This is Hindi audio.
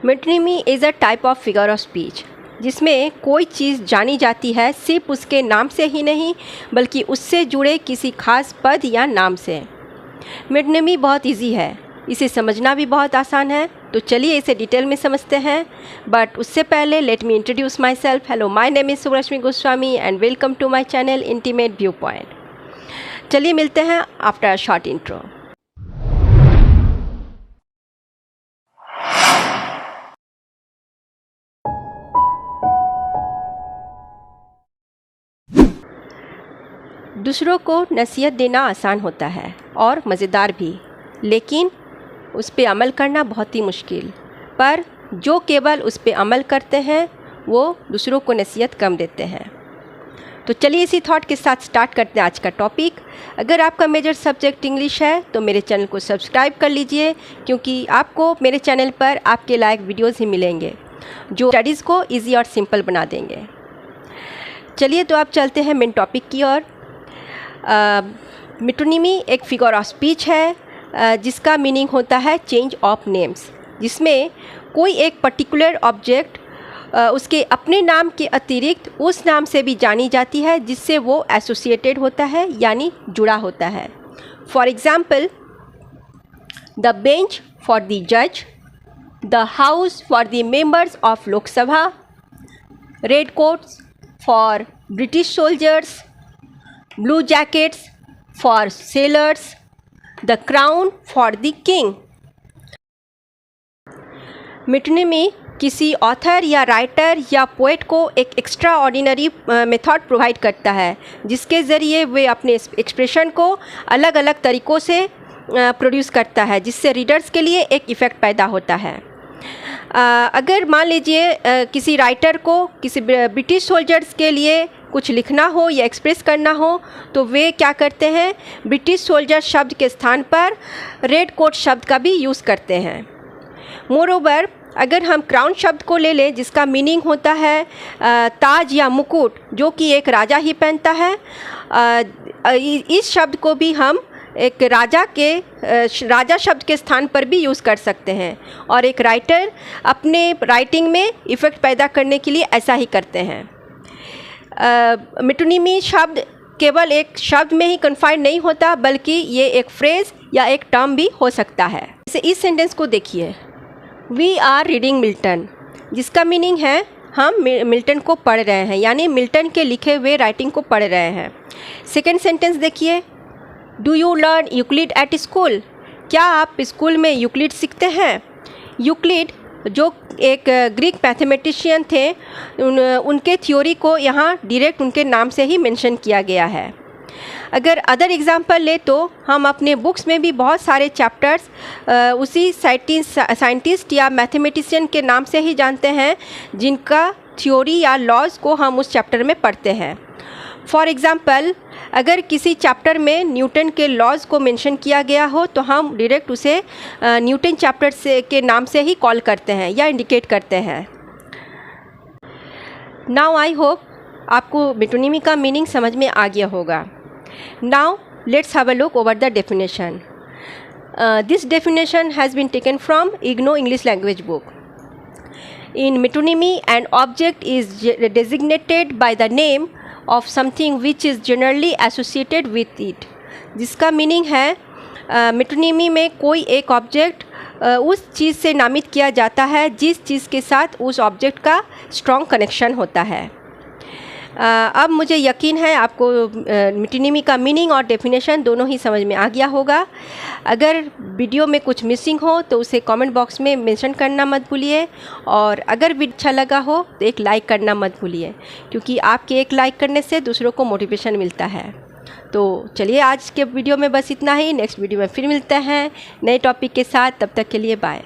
Metonymy is a type of figure of speech जिसमें कोई चीज़ जानी जाती है सिर्फ उसके नाम से ही नहीं बल्कि उससे जुड़े किसी खास पद या नाम से। मेटोनिमी बहुत इजी है, इसे समझना भी बहुत आसान है, तो चलिए इसे डिटेल में समझते हैं। बट उससे पहले let me introduce myself. Hello, my name is Subrashmi Goswami and welcome to my channel intimate view point. चलिए मिलते हैं आफ्टर अ शॉर्ट इंट्रो। दूसरों को नसीहत देना आसान होता है और मज़ेदार भी, लेकिन उस पर अमल करना बहुत ही मुश्किल। पर जो केवल उस पर अमल करते हैं वो दूसरों को नसीहत कम देते हैं। तो चलिए इसी थॉट के साथ स्टार्ट करते हैं आज का टॉपिक। अगर आपका मेजर सब्जेक्ट इंग्लिश है तो मेरे चैनल को सब्सक्राइब कर लीजिए, क्योंकि आपको मेरे चैनल पर आपके लायक वीडियोज़ ही मिलेंगे जो स्टडीज़ को ईजी और सिंपल बना देंगे। चलिए तो आप चलते हैं मेन टॉपिक की ओर। मेटोनिमी एक फिगर ऑफ स्पीच है जिसका मीनिंग होता है चेंज ऑफ नेम्स, जिसमें कोई एक पर्टिकुलर ऑब्जेक्ट उसके अपने नाम के अतिरिक्त उस नाम से भी जानी जाती है जिससे वो एसोसिएटेड होता है यानी जुड़ा होता है। For example, the bench for the जज, the house for the members of Lok Sabha, red coats for British soldiers, blue jackets for sailors, the crown for the king। Metonymy किसी ऑथर या राइटर या पोएट को एक एक्स्ट्रा ऑर्डिनरी मेथड प्रोवाइड करता है जिसके ज़रिए वे अपने एक्सप्रेशन को अलग अलग तरीक़ों से प्रोड्यूस करता है, जिससे रीडर्स के लिए एक इफ़ेक्ट पैदा होता है। अगर मान लीजिए किसी राइटर को किसी ब्रिटिश सोल्जर्स के लिए कुछ लिखना हो या एक्सप्रेस करना हो तो वे क्या करते हैं, ब्रिटिश सोल्जर शब्द के स्थान पर रेड कोट शब्द का भी यूज़ करते हैं। मोरोवर, अगर हम क्राउन शब्द को ले लें जिसका मीनिंग होता है ताज या मुकुट, जो कि एक राजा ही पहनता है, इस शब्द को भी हम एक राजा शब्द के स्थान पर भी यूज़ कर सकते हैं। और एक राइटर अपने राइटिंग में इफ़ेक्ट पैदा करने के लिए ऐसा ही करते हैं। मेटोनिमी शब्द केवल एक शब्द में ही कन्फाइंड नहीं होता बल्कि ये एक फ्रेज़ या एक टर्म भी हो सकता है। जैसे इस सेंटेंस को देखिए, वी आर रीडिंग मिल्टन, जिसका मीनिंग है हम मिल्टन को पढ़ रहे हैं, यानी मिल्टन के लिखे हुए राइटिंग को पढ़ रहे हैं। सेकेंड सेंटेंस देखिए, do you learn Euclid at school, क्या आप स्कूल में यूक्लिड सीखते हैं। यूक्लिड जो एक ग्रीक मैथमेटिशियन थे, उनके थ्योरी को यहाँ डायरेक्ट उनके नाम से ही मेंशन किया गया है। अगर अदर एग्जांपल ले तो हम अपने बुक्स में भी बहुत सारे चैप्टर्स उसी साइंटिस्ट या मैथमेटिशियन के नाम से ही जानते हैं जिनका थ्योरी या लॉज को हम उस चैप्टर में पढ़ते हैं। फॉर एग्ज़ाम्पल, अगर किसी चैप्टर में न्यूटन के लॉज को मेंशन किया गया हो तो हम डायरेक्ट उसे न्यूटन चैप्टर से के नाम से ही कॉल करते हैं या इंडिकेट करते हैं। नाउ आई होप आपको मेटोनिमी का मीनिंग समझ में आ गया होगा। Now let's have a look over the definition. This definition has been taken from IGNOU English language book. In metonymy, an object is designated by the name of something which is generally associated with it। जिसका मीनिंग है मेटोनिमी में कोई एक ऑब्जेक्ट उस चीज़ से नामित किया जाता है जिस चीज़ के साथ उस ऑब्जेक्ट का स्ट्रॉन्ग कनेक्शन होता है। अब मुझे यकीन है आपको मेटोनिमी का मीनिंग और डेफिनेशन दोनों ही समझ में आ गया होगा। अगर वीडियो में कुछ मिसिंग हो तो उसे कमेंट बॉक्स में मेंशन करना मत भूलिए, और अगर वीडियो अच्छा लगा हो तो एक लाइक करना मत भूलिए, क्योंकि आपके एक लाइक करने से दूसरों को मोटिवेशन मिलता है। तो चलिए आज के वीडियो में बस इतना ही। नेक्स्ट वीडियो में फिर मिलते हैं नए टॉपिक के साथ, तब तक के लिए बाय।